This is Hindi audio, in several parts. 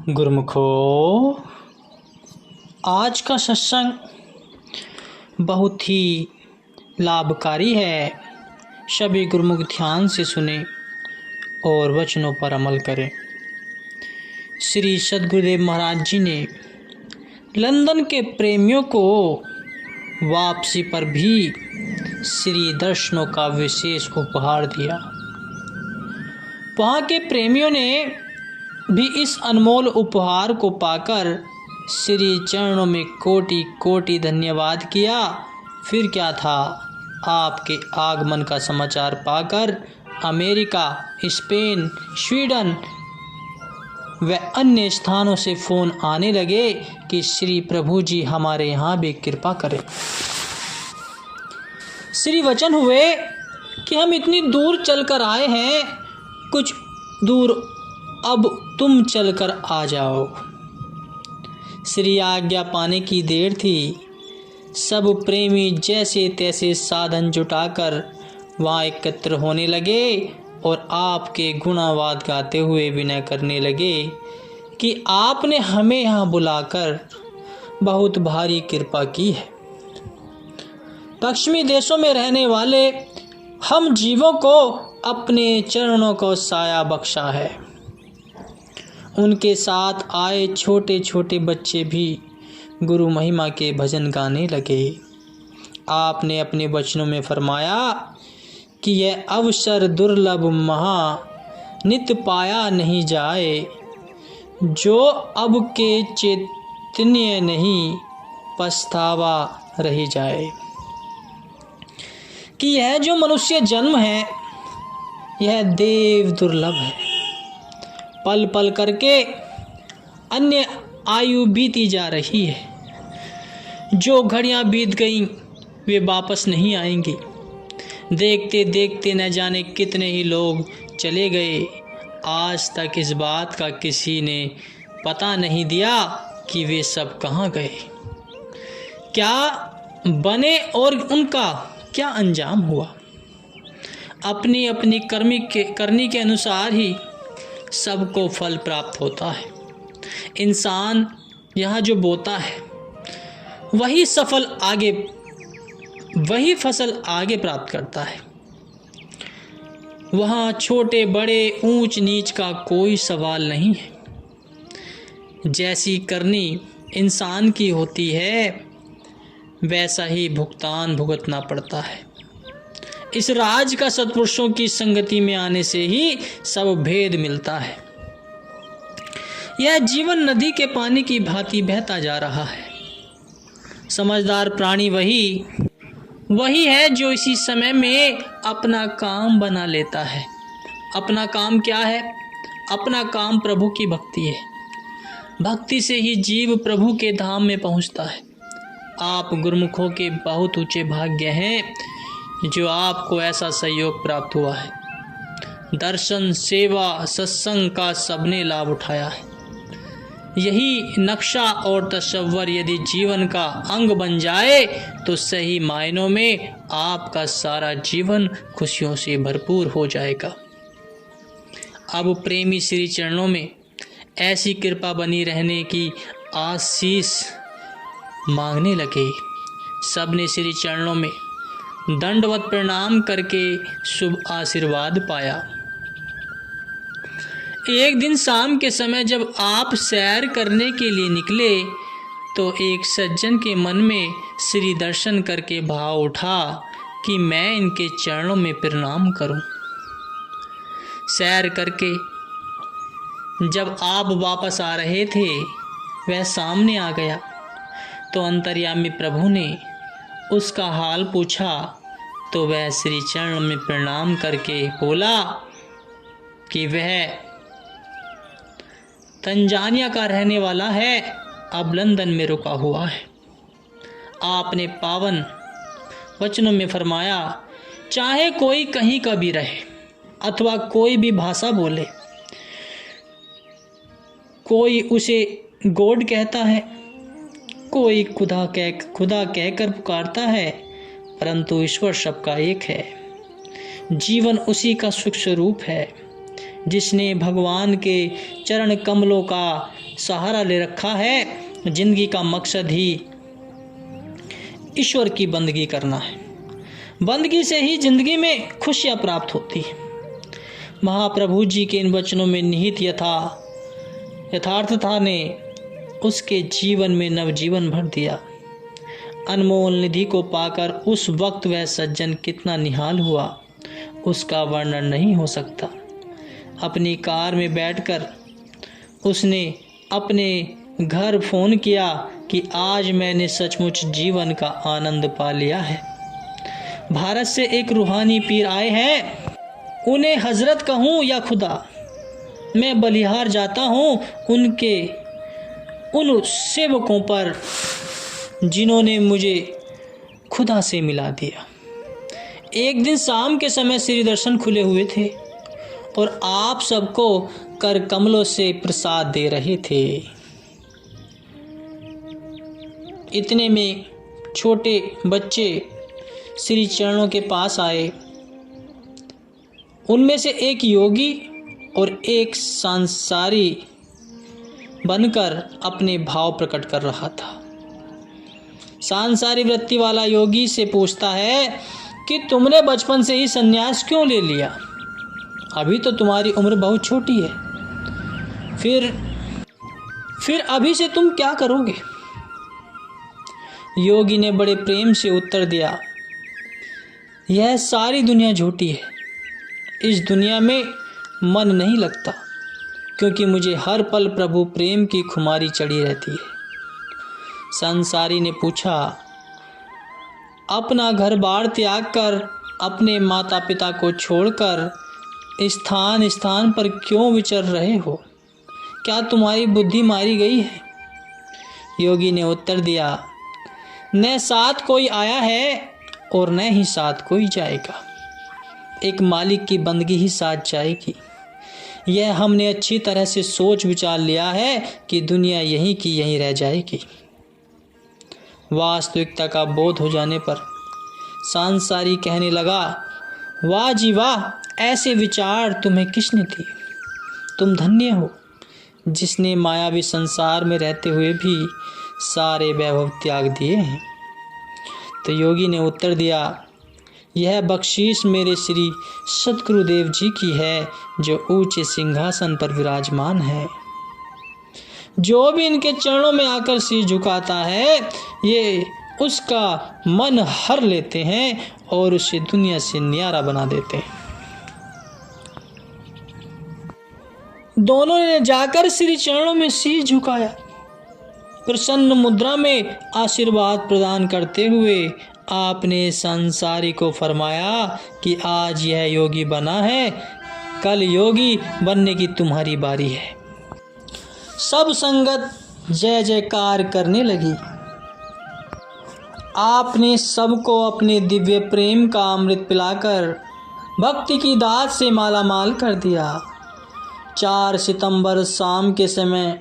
गुरुमुखो, आज का सत्संग बहुत ही लाभकारी है। सभी गुरुमुख ध्यान से सुने और वचनों पर अमल करें। श्री सद्गुरुदेव महाराज जी ने लंदन के प्रेमियों को वापसी पर भी श्री दर्शनों का विशेष उपहार दिया। वहाँ के प्रेमियों ने भी इस अनमोल उपहार को पाकर श्री चरणों में कोटि कोटि धन्यवाद किया। फिर क्या था, आपके आगमन का समाचार पाकर अमेरिका, स्पेन, स्वीडन व अन्य स्थानों से फ़ोन आने लगे कि श्री प्रभु जी हमारे यहाँ भी कृपा करें। श्री वचन हुए कि हम इतनी दूर चलकर आए हैं, कुछ दूर अब तुम चलकर आ जाओ। श्री आज्ञा पाने की देर थी। सब प्रेमी जैसे तैसे साधन जुटाकर वहाँ एकत्र होने लगे और आपके गुणावाद गाते हुए विनय करने लगे कि आपने हमें यहाँ बुलाकर बहुत भारी कृपा की है। पश्चिमी देशों में रहने वाले हम जीवों को अपने चरणों को साया बख्शा है। उनके साथ आए छोटे छोटे बच्चे भी गुरु महिमा के भजन गाने लगे। आपने अपने वचनों में फरमाया कि यह अवसर दुर्लभ महा नित पाया नहीं जाए, जो अब के चैतन्य नहीं पछतावा रही जाए। कि यह जो मनुष्य जन्म है यह देव दुर्लभ है। पल पल करके अन्य आयु बीती जा रही है। जो घड़ियां बीत गईं वे वापस नहीं आएंगी। देखते देखते न जाने कितने ही लोग चले गए। आज तक इस बात का किसी ने पता नहीं दिया कि वे सब कहाँ गए, क्या बने और उनका क्या अंजाम हुआ। अपनी अपनी करनी के अनुसार ही सबको फल प्राप्त होता है। इंसान यहाँ जो बोता है वही फसल आगे प्राप्त करता है। वहाँ छोटे बड़े ऊंच नीच का कोई सवाल नहीं है। जैसी करनी इंसान की होती है वैसा ही भुगतान भुगतना पड़ता है। इस राज का सत्पुरुषों की संगति में आने से ही सब भेद मिलता है। यह जीवन नदी के पानी की भांति बहता जा रहा है। समझदार प्राणी वही है जो इसी समय में अपना काम बना लेता है। अपना काम क्या है? अपना काम प्रभु की भक्ति है। भक्ति से ही जीव प्रभु के धाम में पहुंचता है। आप गुरुमुखों के बहुत ऊंचे भाग्य हैं जो आपको ऐसा सहयोग प्राप्त हुआ है। दर्शन, सेवा, सत्संग का सबने लाभ उठाया है। यही नक्शा और तस्वर यदि जीवन का अंग बन जाए तो सही मायनों में आपका सारा जीवन खुशियों से भरपूर हो जाएगा। अब प्रेमी श्री चरणों में ऐसी कृपा बनी रहने की आशीष मांगने लगे। सबने श्री चरणों में दंडवत प्रणाम करके शुभ आशीर्वाद पाया। एक दिन शाम के समय जब आप सैर करने के लिए निकले तो एक सज्जन के मन में श्री दर्शन करके भाव उठा कि मैं इनके चरणों में प्रणाम करूं। सैर करके जब आप वापस आ रहे थे वह सामने आ गया तो अंतर्यामी प्रभु ने उसका हाल पूछा तो वह श्री चरण में प्रणाम करके बोला कि वह तंजानिया का रहने वाला है, अब लंदन में रुका हुआ है। आपने पावन वचनों में फरमाया, चाहे कोई कहीं का भी रहे अथवा कोई भी भाषा बोले, कोई उसे गॉड कहता है, कोई खुदा कहकर पुकारता है, परंतु ईश्वर सबका एक है। जीवन उसी का सुख स्वरूप है। जिसने भगवान के चरण कमलों का सहारा ले रखा है। जिंदगी का मकसद ही ईश्वर की बंदगी करना है। बंदगी से ही जिंदगी में खुशियाँ प्राप्त होती है। महाप्रभु जी के इन वचनों में निहित यथार्थता ने उसके जीवन में नवजीवन भर दिया। अनमोल निधि को पाकर उस वक्त वह सज्जन कितना निहाल हुआ, उसका वर्णन नहीं हो सकता। अपनी कार में बैठकर उसने अपने घर फ़ोन किया कि आज मैंने सचमुच जीवन का आनंद पा लिया है। भारत से एक रूहानी पीर आए हैं, उन्हें हजरत कहूँ या खुदा, मैं बलिहार जाता हूँ उनके उन सेवकों पर जिन्होंने मुझे खुदा से मिला दिया। एक दिन शाम के समय श्री दर्शन खुले हुए थे और आप सबको कर कमलों से प्रसाद दे रहे थे। इतने में छोटे बच्चे श्री चरणों के पास आए। उनमें से एक योगी और एक सांसारी बनकर अपने भाव प्रकट कर रहा था। सांसारी वृत्ति वाला योगी से पूछता है कि तुमने बचपन से ही संन्यास क्यों ले लिया? अभी तो तुम्हारी उम्र बहुत छोटी है, फिर अभी से तुम क्या करोगे? योगी ने बड़े प्रेम से उत्तर दिया, यह सारी दुनिया झूठी है। इस दुनिया में मन नहीं लगता, क्योंकि मुझे हर पल प्रभु प्रेम की खुमारी चढ़ी रहती है। संसारी ने पूछा, अपना घर बार त्याग कर, अपने माता पिता को छोड़कर स्थान स्थान पर क्यों विचर रहे हो? क्या तुम्हारी बुद्धि मारी गई है? योगी ने उत्तर दिया, न साथ कोई आया है और न ही साथ कोई जाएगा। एक मालिक की बंदगी ही साथ जाएगी। यह हमने अच्छी तरह से सोच विचार लिया है कि दुनिया यहीं की यहीं रह जाएगी। वास्तविकता का बोध हो जाने पर सांसारी कहने लगा, वाह जी वाह, ऐसे विचार तुम्हें किसने दिए? तुम धन्य हो जिसने मायावी संसार में रहते हुए भी सारे वैभव त्याग दिए हैं। तो योगी ने उत्तर दिया, यह बख्शीश मेरे श्री सद्गुरुदेव जी की है, जो ऊंचे सिंहासन पर विराजमान है। जो भी इनके चरणों में आकर सिर झुकाता है, ये उसका मन हर लेते हैं और उसे दुनिया से न्यारा बना देते हैं। दोनों ने जाकर श्री चरणों में सिर झुकाया। प्रसन्न मुद्रा में आशीर्वाद प्रदान करते हुए आपने संसारी को फरमाया कि आज यह योगी बना है, कल योगी बनने की तुम्हारी बारी है। सब संगत जय जयकार करने लगी। आपने सबको अपने दिव्य प्रेम का अमृत पिलाकर भक्ति की दात से मालामाल कर दिया। 4 सितंबर शाम के समय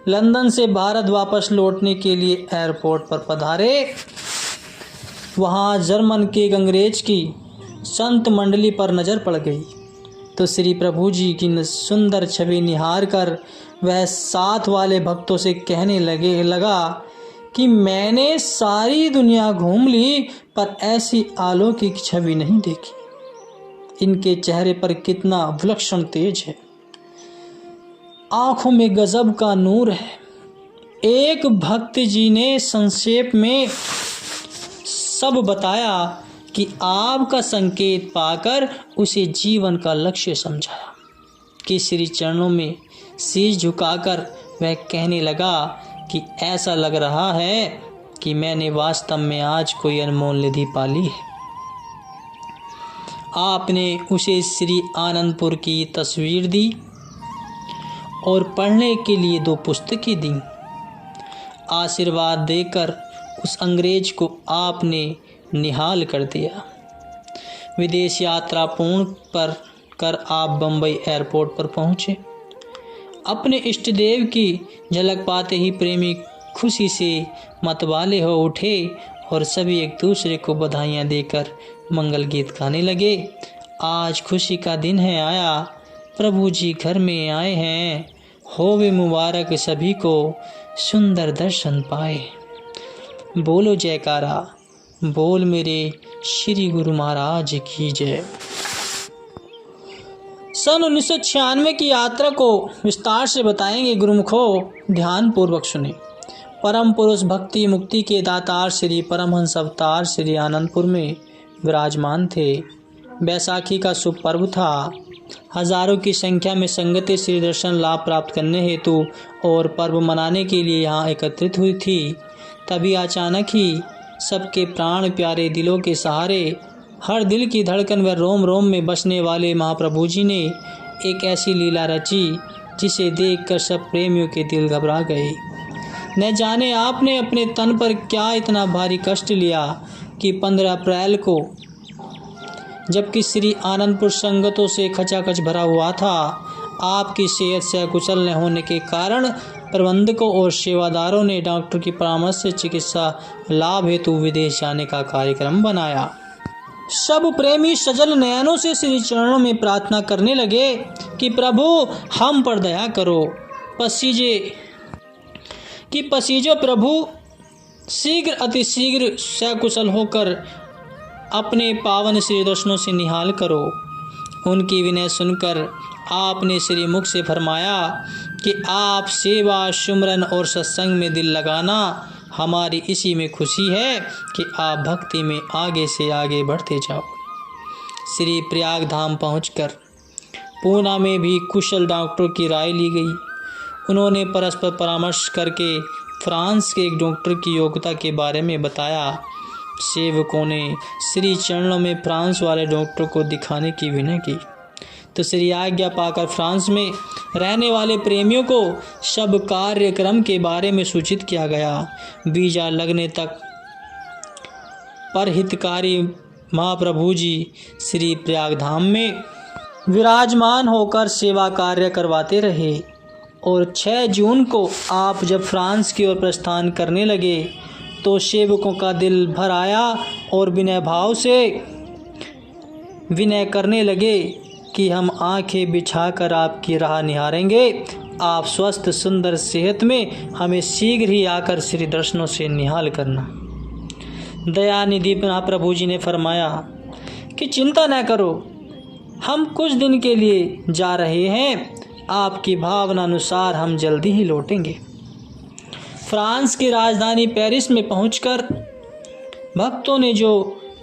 लंदन से भारत वापस लौटने के लिए एयरपोर्ट पर पधारे। वहाँ जर्मन के एक अंग्रेज की संत मंडली पर नज़र पड़ गई तो श्री प्रभु जी की सुंदर छवि निहार कर वह साथ वाले भक्तों से कहने लगा कि मैंने सारी दुनिया घूम ली, पर ऐसी अलौकिक छवि नहीं देखी। इनके चेहरे पर कितना विलक्षण तेज है, आंखों में गजब का नूर है। एक भक्त जी ने संक्षेप में सब बताया कि आपका संकेत पाकर उसे जीवन का लक्ष्य समझाया कि श्री चरणों में सिर झुकाकर वह कहने लगा कि ऐसा लग रहा है कि मैंने वास्तव में आज कोई अनमोल निधि पाली है। आपने उसे श्री आनंदपुर की तस्वीर दी और पढ़ने के लिए 2 पुस्तकें दी। आशीर्वाद देकर उस अंग्रेज को आपने निहाल कर दिया। विदेश यात्रा पूर्ण कर आप बम्बई एयरपोर्ट पर पहुँचे। अपने इष्ट देव की झलक पाते ही प्रेमी खुशी से मतवाले हो उठे और सभी एक दूसरे को बधाइयाँ देकर मंगल गीत गाने लगे। आज खुशी का दिन है आया, प्रभु जी घर में आए हैं, होवे मुबारक सभी को सुंदर दर्शन पाए। बोलो जयकारा, बोल मेरे श्री गुरु महाराज की जय। सन 1996 की यात्रा को विस्तार से बताएंगे गुरुमुखो, ध्यान पूर्वक सुने। परम पुरुष भक्ति मुक्ति के दातार श्री परमहंस अवतार श्री आनंदपुर में विराजमान थे। बैसाखी का शुभ पर्व था। हजारों की संख्या में संगतें श्री दर्शन लाभ प्राप्त करने हेतु और पर्व मनाने के लिए यहाँ एकत्रित हुई थी। तभी अचानक ही सबके प्राण प्यारे दिलों के सहारे, हर दिल की धड़कन व रोम रोम में बसने वाले महाप्रभु जी ने एक ऐसी लीला रची जिसे देखकर सब प्रेमियों के दिल घबरा गए। न जाने आपने अपने तन पर क्या इतना भारी कष्ट लिया कि 15 अप्रैल को, जबकि श्री आनंदपुर संगतों से खचाखच भरा हुआ था, आपकी सेहत सकुशल न होने के कारण प्रबंधकों और सेवादारों ने डॉक्टर की परामर्श से चिकित्सा लाभ हेतु विदेश जाने का कार्यक्रम बनाया। सब प्रेमी सजल नयनों से श्री चरणों में प्रार्थना करने लगे कि प्रभु हम पर दया करो, पसीजो प्रभु शीघ्र अतिशीघ्र सकुशल होकर अपने पावन श्री दर्शनों से निहाल करो। उनकी विनय सुनकर आपने श्री मुख से फरमाया कि आप सेवा, सुमरन और सत्संग में दिल लगाना हमारी इसी में खुशी है कि आप भक्ति में आगे से आगे बढ़ते जाओ। श्री प्रयाग धाम पहुंचकर पूना में भी कुशल डॉक्टरों की राय ली गई। उन्होंने परस्पर परामर्श करके फ्रांस के एक डॉक्टर की योग्यता के बारे में बताया। सेवकों ने श्री चरणों में फ्रांस वाले डॉक्टर को दिखाने की विनय की तो श्री आज्ञा पाकर फ्रांस में रहने वाले प्रेमियों को सब कार्यक्रम के बारे में सूचित किया गया। वीजा लगने तक परहितकारी महाप्रभु जी श्री प्रयाग धाम में विराजमान होकर सेवा कार्य करवाते रहे और 6 जून को आप जब फ्रांस की ओर प्रस्थान करने लगे तो सेवकों का दिल भर आया और विनय भाव से विनय करने लगे कि हम आंखें बिछाकर आपकी राह निहारेंगे। आप स्वस्थ सुंदर सेहत में हमें शीघ्र ही आकर श्री दर्शनों से निहाल करना। दयानिधि महाप्रभु जी ने फरमाया कि चिंता न करो, हम कुछ दिन के लिए जा रहे हैं, आपकी भावना अनुसार हम जल्दी ही लौटेंगे। फ्रांस की राजधानी पेरिस में पहुंचकर भक्तों ने जो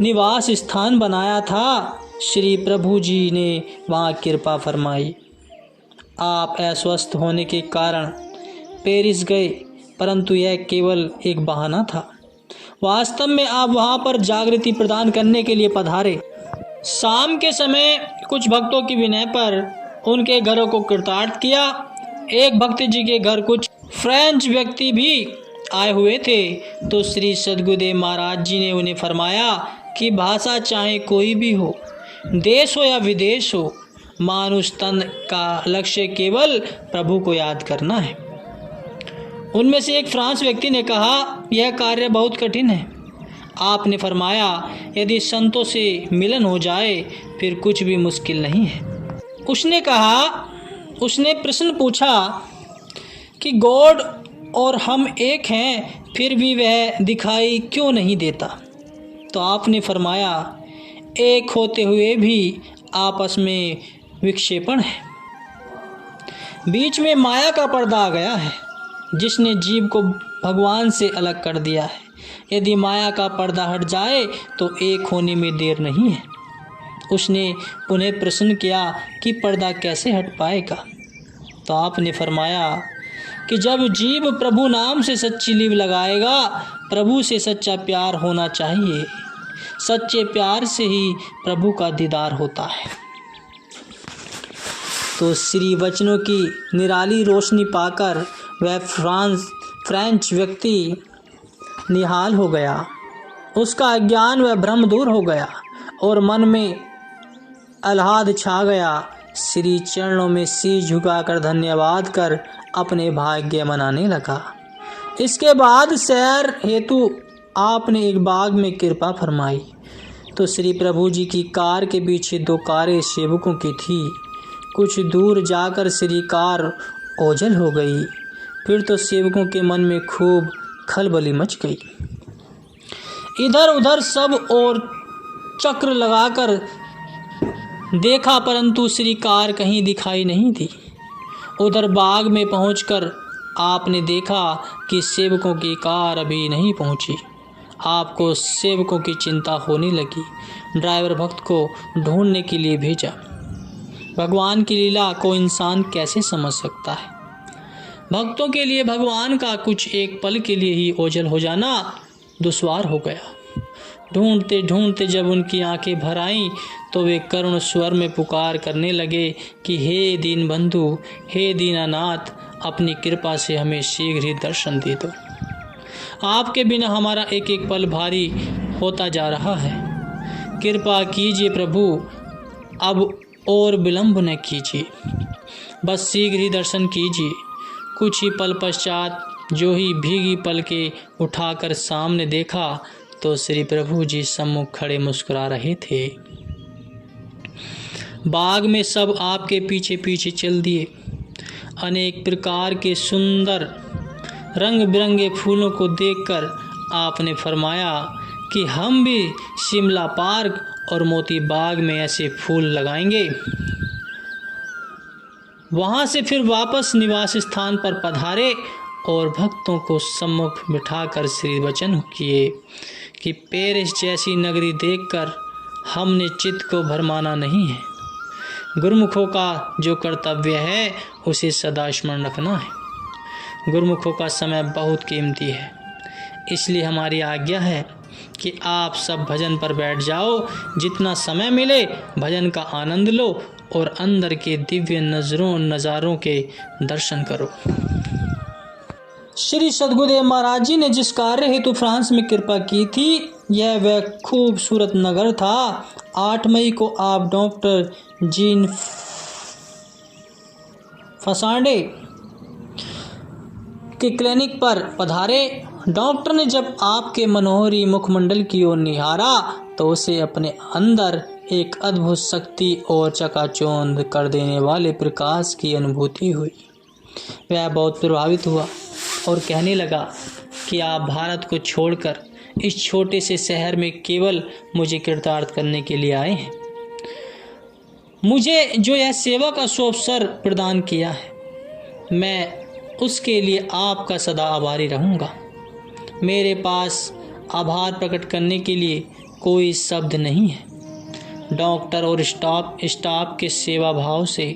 निवास स्थान बनाया था, श्री प्रभु जी ने वहाँ कृपा फरमाई। आप अस्वस्थ होने के कारण पेरिस गए, परंतु यह केवल एक बहाना था। वास्तव में आप वहाँ पर जागृति प्रदान करने के लिए पधारे। शाम के समय कुछ भक्तों की विनय पर उनके घरों को कृतार्थ किया। एक भक्त जी के घर कुछ फ्रेंच व्यक्ति भी आए हुए थे तो श्री सद्गुरुदेव महाराज जी ने उन्हें फरमाया कि भाषा चाहे कोई भी हो, देश हो या विदेश हो, मानुष तन का लक्ष्य केवल प्रभु को याद करना है। उनमें से एक फ्रांस व्यक्ति ने कहा, यह कार्य बहुत कठिन है। आपने फरमाया, यदि संतों से मिलन हो जाए फिर कुछ भी मुश्किल नहीं है। उसने प्रश्न पूछा कि गॉड और हम एक हैं, फिर भी वह दिखाई क्यों नहीं देता? तो आपने फरमाया, एक होते हुए भी आपस में विक्षेपण है। बीच में माया का पर्दा आ गया है जिसने जीव को भगवान से अलग कर दिया है। यदि माया का पर्दा हट जाए तो एक होने में देर नहीं है। उसने पुनः प्रश्न किया कि पर्दा कैसे हट पाएगा? तो आपने फरमाया कि जब जीव प्रभु नाम से सच्ची लीव लगाएगा, प्रभु से सच्चा प्यार होना चाहिए। सच्चे प्यार से ही प्रभु का दीदार होता है। तो श्री वचनों की निराली रोशनी पाकर वह फ्रेंच व्यक्ति निहाल हो गया। उसका अज्ञान व भ्रम दूर हो गया और मन में आह्लाद छा गया। श्री चरणों में सिर झुकाकर धन्यवाद कर अपने भाग्य मनाने लगा। इसके बाद सैर हेतु आपने एक बाग में कृपा फरमाई तो श्री प्रभु जी की कार के पीछे 2 कारें सेवकों की थी। कुछ दूर जाकर श्री कार ओझल हो गई। फिर तो सेवकों के मन में खूब खलबली मच गई। इधर उधर सब और चक्र लगाकर देखा, परंतु श्री कार कहीं दिखाई नहीं दी। उधर बाग में पहुंचकर आपने देखा कि सेवकों की कार अभी नहीं पहुंची। आपको सेवकों की चिंता होने लगी। ड्राइवर भक्त को ढूंढने के लिए भेजा। भगवान की लीला को इंसान कैसे समझ सकता है। भक्तों के लिए भगवान का कुछ एक पल के लिए ही ओझल हो जाना दुश्वार हो गया। ढूंढते ढूंढते जब उनकी आंखें भर आईं तो वे करुण स्वर में पुकार करने लगे कि हे दीन बंधु, हे दीनानाथ, अपनी कृपा से हमें शीघ्र ही दर्शन दे दो। आपके बिना हमारा एक एक पल भारी होता जा रहा है। कृपा कीजिए प्रभु, अब और विलंब न कीजिए, बस शीघ्र ही दर्शन कीजिए। कुछ ही पल पश्चात जो ही भीगी पलकें उठाकर सामने देखा तो श्री प्रभु जी सम्मुख खड़े मुस्कुरा रहे थे। बाग में सब आपके पीछे पीछे चल दिए। अनेक प्रकार के सुंदर रंग बिरंगे फूलों को देखकर आपने फरमाया कि हम भी शिमला पार्क और मोती बाग में ऐसे फूल लगाएंगे। वहां से फिर वापस निवास स्थान पर पधारे और भक्तों को सम्मुख बिठाकर श्री वचन किए कि पेरिस जैसी नगरी देखकर हमने चित्त को भरमाना नहीं है। गुरुमुखों का जो कर्तव्य है उसे सदा स्मरण रखना है। गुरुमुखों का समय बहुत कीमती है, इसलिए हमारी आज्ञा है कि आप सब भजन पर बैठ जाओ। जितना समय मिले भजन का आनंद लो और अंदर के दिव्य नज़ारों के दर्शन करो। श्री सद्गुरुदेव महाराज जी ने जिस कार्य हेतु फ्रांस में कृपा की थी, यह वह खूबसूरत नगर था। 8 मई को आप डॉक्टर जीन फसांडे के क्लिनिक पर पधारे। डॉक्टर ने जब आपके मनोहरी मुखमंडल की ओर निहारा तो उसे अपने अंदर एक अद्भुत शक्ति और चकाचौंध कर देने वाले प्रकाश की अनुभूति हुई। वह बहुत प्रभावित हुआ और कहने लगा कि आप भारत को छोड़कर इस छोटे से शहर में केवल मुझे कृतार्थ करने के लिए आए हैं। मुझे जो यह सेवा का सुअवसर प्रदान किया है, मैं उसके लिए आपका सदा आभारी रहूँगा। मेरे पास आभार प्रकट करने के लिए कोई शब्द नहीं है। डॉक्टर और स्टाफ के सेवा भाव से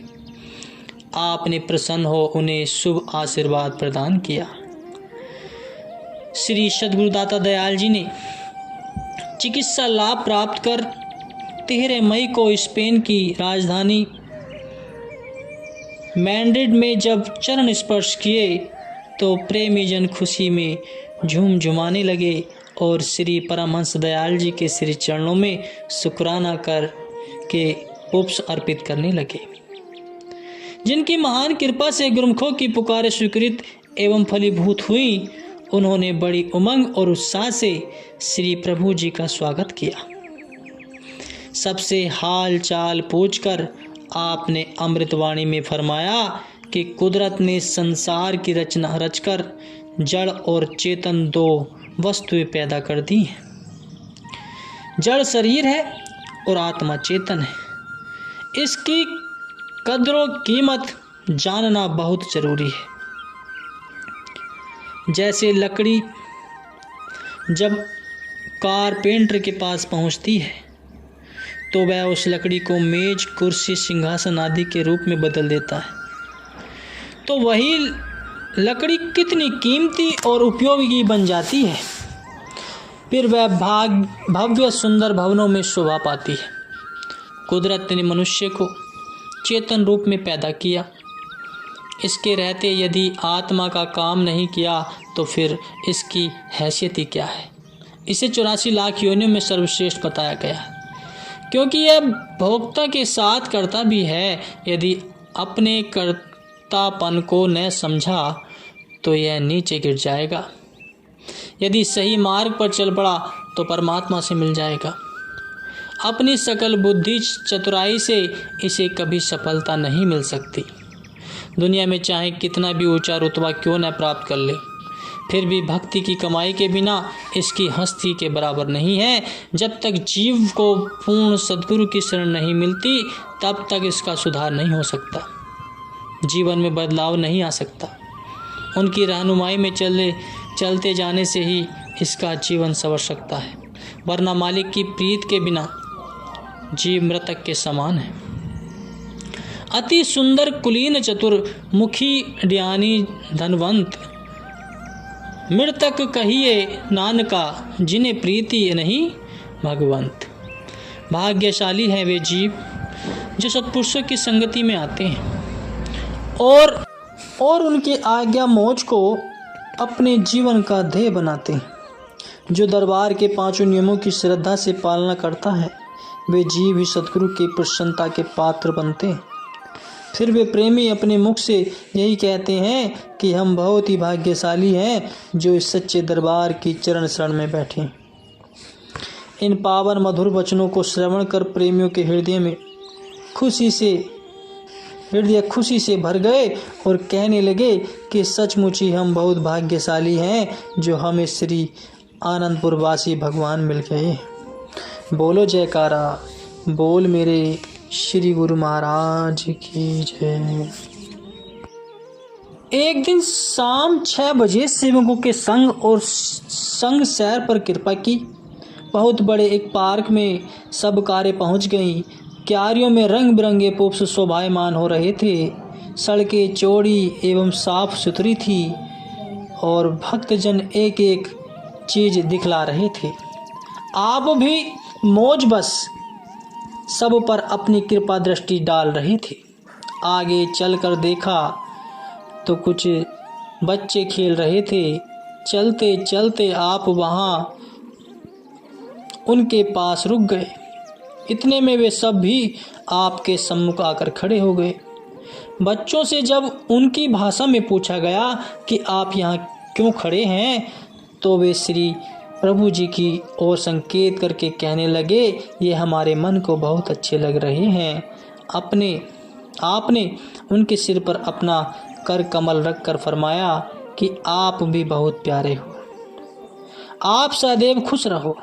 आपने प्रसन्न हो उन्हें शुभ आशीर्वाद प्रदान किया। श्री सद्गुरुदाता दयाल जी ने चिकित्सा लाभ प्राप्त कर 13 मई को स्पेन की राजधानी मैड्रिड में जब चरण स्पर्श किए तो प्रेमीजन खुशी में झूमझुमाने लगे और श्री परमहंस दयाल जी के श्री चरणों में शुक्राना कर के पुष्प अर्पित करने लगे। जिनकी महान कृपा से गुरुमुखों की पुकारें स्वीकृत एवं फलीभूत हुई, उन्होंने बड़ी उमंग और उत्साह से श्री प्रभु जी का स्वागत किया। सबसे हाल चाल पूछकर आपने अमृतवाणी में फरमाया कि कुदरत ने संसार की रचना रचकर जड़ और चेतन 2 वस्तुएं पैदा कर दी हैं। जड़ शरीर है और आत्मा चेतन है। इसकी कद्र कीमत जानना बहुत जरूरी है। जैसे लकड़ी जब कारपेंटर के पास पहुंचती है तो वह उस लकड़ी को मेज, कुर्सी, सिंहासन आदि के रूप में बदल देता है, तो वही लकड़ी कितनी कीमती और उपयोगी बन जाती है। फिर वह भव्य सुंदर भवनों में शोभा पाती है। कुदरत ने मनुष्य को चेतन रूप में पैदा किया। इसके रहते यदि आत्मा का काम नहीं किया तो फिर इसकी हैसियत ही क्या है। इसे 84 लाख योनियों में सर्वश्रेष्ठ बताया गया, क्योंकि यह भोक्ता के साथ करता भी है। यदि अपने कर्तापन को न समझा तो यह नीचे गिर जाएगा। यदि सही मार्ग पर चल पड़ा तो परमात्मा से मिल जाएगा। अपनी सकल बुद्धि चतुराई से इसे कभी सफलता नहीं मिल सकती। दुनिया में चाहे कितना भी ऊंचा रुतबा क्यों न प्राप्त कर ले, फिर भी भक्ति की कमाई के बिना इसकी हस्ती के बराबर नहीं है। जब तक जीव को पूर्ण सद्गुरु की शरण नहीं मिलती, तब तक इसका सुधार नहीं हो सकता, जीवन में बदलाव नहीं आ सकता। उनकी रहनुमाई में चलते जाने से ही इसका जीवन संवर सकता है, वरना मालिक की प्रीत के बिना जीव मृतक के समान है। अति सुंदर कुलीन चतुर मुखी ज्ञानी धनवंत, मृतक कहिए नानका जिन्हें प्रीति नहीं भगवंत। भाग्यशाली है वे जीव जो सत्पुरुषों की संगति में आते हैं और उनकी आज्ञा मौज को अपने जीवन का ध्येय बनाते हैं। जो दरबार के पांचों नियमों की श्रद्धा से पालना करता है, वे जीव ही सद्गुरु की प्रसन्नता के पात्र बनते हैं। फिर वे प्रेमी अपने मुख से यही कहते हैं कि हम बहुत ही भाग्यशाली हैं जो इस सच्चे दरबार की चरण शरण में बैठे। इन पावन मधुर वचनों को श्रवण कर प्रेमियों के हृदय खुशी से भर गए और कहने लगे कि सचमुच ही हम बहुत भाग्यशाली हैं जो हमें श्री आनंदपुर वासी भगवान मिल गए। बोलो जयकारा, बोल मेरे श्री गुरु महाराज की जय। एक दिन शाम 6 बजे सेवकों के संग सैर पर कृपा की। बहुत बड़े एक पार्क में सब कारें पहुंच गईं। क्यारियों में रंग बिरंगे पुष्प शोभायमान हो रहे थे। सड़कें चौड़ी एवं साफ सुथरी थी और भक्तजन एक एक चीज दिखला रहे थे। आप भी मौज बस सब पर अपनी कृपा दृष्टि डाल रहे थे। आगे चलकर देखा तो कुछ बच्चे खेल रहे थे। चलते चलते आप वहां उनके पास रुक गए। इतने में वे सब भी आपके सम्मुख आकर खड़े हो गए। बच्चों से जब उनकी भाषा में पूछा गया कि आप यहाँ क्यों खड़े हैं, तो वे श्री प्रभु जी की ओर संकेत करके कहने लगे, ये हमारे मन को बहुत अच्छे लग रहे हैं। आपने उनके सिर पर अपना कर कमल रख कर फरमाया कि आप भी बहुत प्यारे हो, आप सदैव खुश रहो,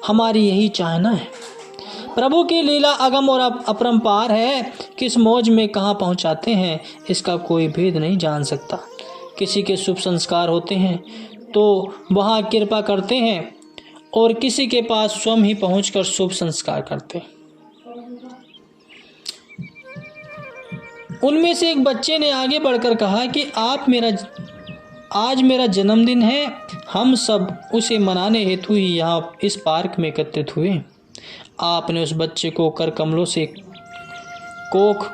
हमारी यही चाहना है। प्रभु की लीला अगम और अपरंपार है। किस मौज में कहाँ पहुँचाते हैं, इसका कोई भेद नहीं जान सकता। किसी के शुभ संस्कार होते हैं तो वहाँ कृपा करते हैं और किसी के पास स्वयं ही पहुंचकर शुभ संस्कार करते हैं। उनमें से एक बच्चे ने आगे बढ़कर कहा कि आज मेरा जन्मदिन है। हम सब उसे मनाने हेतु ही यहाँ इस पार्क में एकत्रित हुए। आपने उस बच्चे को कर कमलों से कोक,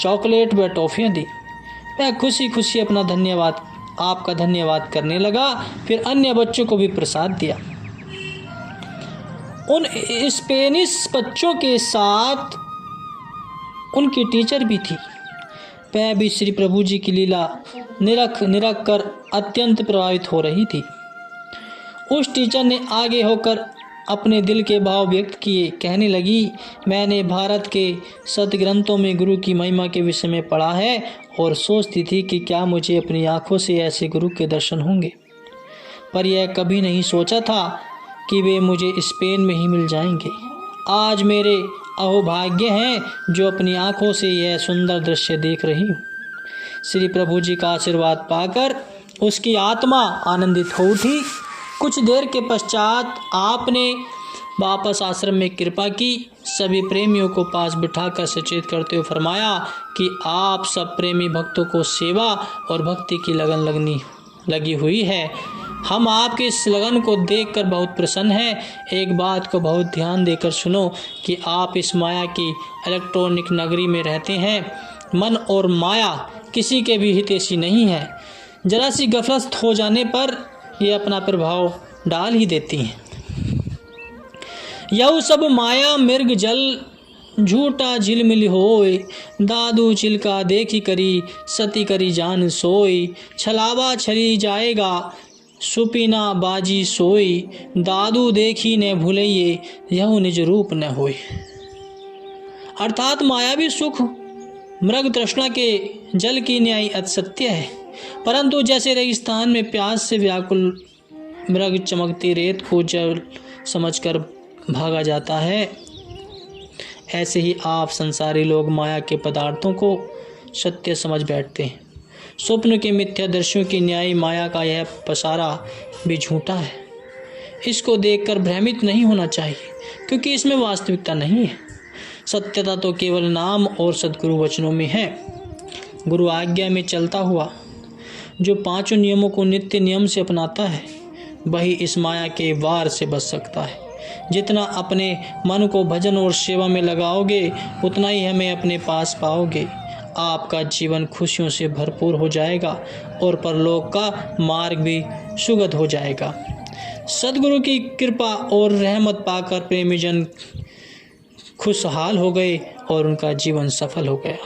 चॉकलेट व टॉफियाँ दी। वह खुशी खुशी आपका धन्यवाद करने लगा। फिर अन्य बच्चों को भी प्रसाद दिया। उन स्पेनिश बच्चों के साथ उनकी टीचर भी थी। वह भी श्री प्रभु जी की लीला निरख कर अत्यंत प्रभावित हो रही थी। उस टीचर ने आगे होकर अपने दिल के भाव व्यक्त किए। कहने लगी, मैंने भारत के सदग्रंथों में गुरु की महिमा के विषय में पढ़ा है और सोचती थी कि क्या मुझे अपनी आंखों से ऐसे गुरु के दर्शन होंगे, पर यह कभी नहीं सोचा था कि वे मुझे स्पेन में ही मिल जाएंगे। आज मेरे अहोभाग्य हैं जो अपनी आंखों से यह सुंदर दृश्य देख रही हूँ। श्री प्रभु जी का आशीर्वाद पाकर उसकी आत्मा आनंदित हो उठी। कुछ देर के पश्चात आपने वापस आश्रम में कृपा की। सभी प्रेमियों को पास बिठाकर सचेत करते हुए फरमाया कि आप सब प्रेमी भक्तों को सेवा और भक्ति की लगन लगी हुई है। हम आपके इस लगन को देखकर बहुत प्रसन्न हैं। एक बात को बहुत ध्यान देकर सुनो कि आप इस माया की इलेक्ट्रॉनिक नगरी में रहते हैं। मन और माया किसी के भी हितैषी नहीं है। जरा सी गफलत हो जाने पर ये अपना प्रभाव डाल ही देती हैं। यह सब माया मृग जल झूठा झिलमिल होय, दादू चिलका देखी करी सती करी जान सोई। छलावा छली जाएगा सुपीना बाजी सोई, दादू देखी ने भूलइये, यहु निज रूप न होई। अर्थात मायावी सुख मृग तृष्णा के जल की न्याय असत्य है, परंतु जैसे रेगिस्तान में प्यास से व्याकुल मृग चमकती रेत को जल समझकर भागा जाता है, ऐसे ही आप संसारी लोग माया के पदार्थों को सत्य समझ बैठते हैं। स्वप्न के मिथ्या दृश्यों की न्यायी माया का यह पसारा भी झूठा है। इसको देखकर भ्रमित नहीं होना चाहिए, क्योंकि इसमें वास्तविकता नहीं है। सत्यता तो केवल नाम और सद्गुरु वचनों में है। गुरु आज्ञा में चलता हुआ जो पांचों नियमों को नित्य नियम से अपनाता है, वही इस माया के वार से बच सकता है। जितना अपने मन को भजन और सेवा में लगाओगे, उतना ही हमें अपने पास पाओगे। आपका जीवन खुशियों से भरपूर हो जाएगा और परलोक का मार्ग भी सुगत हो जाएगा। सद्गुरु की कृपा और रहमत पाकर प्रेमी जन खुशहाल हो गए और उनका जीवन सफल हो गया।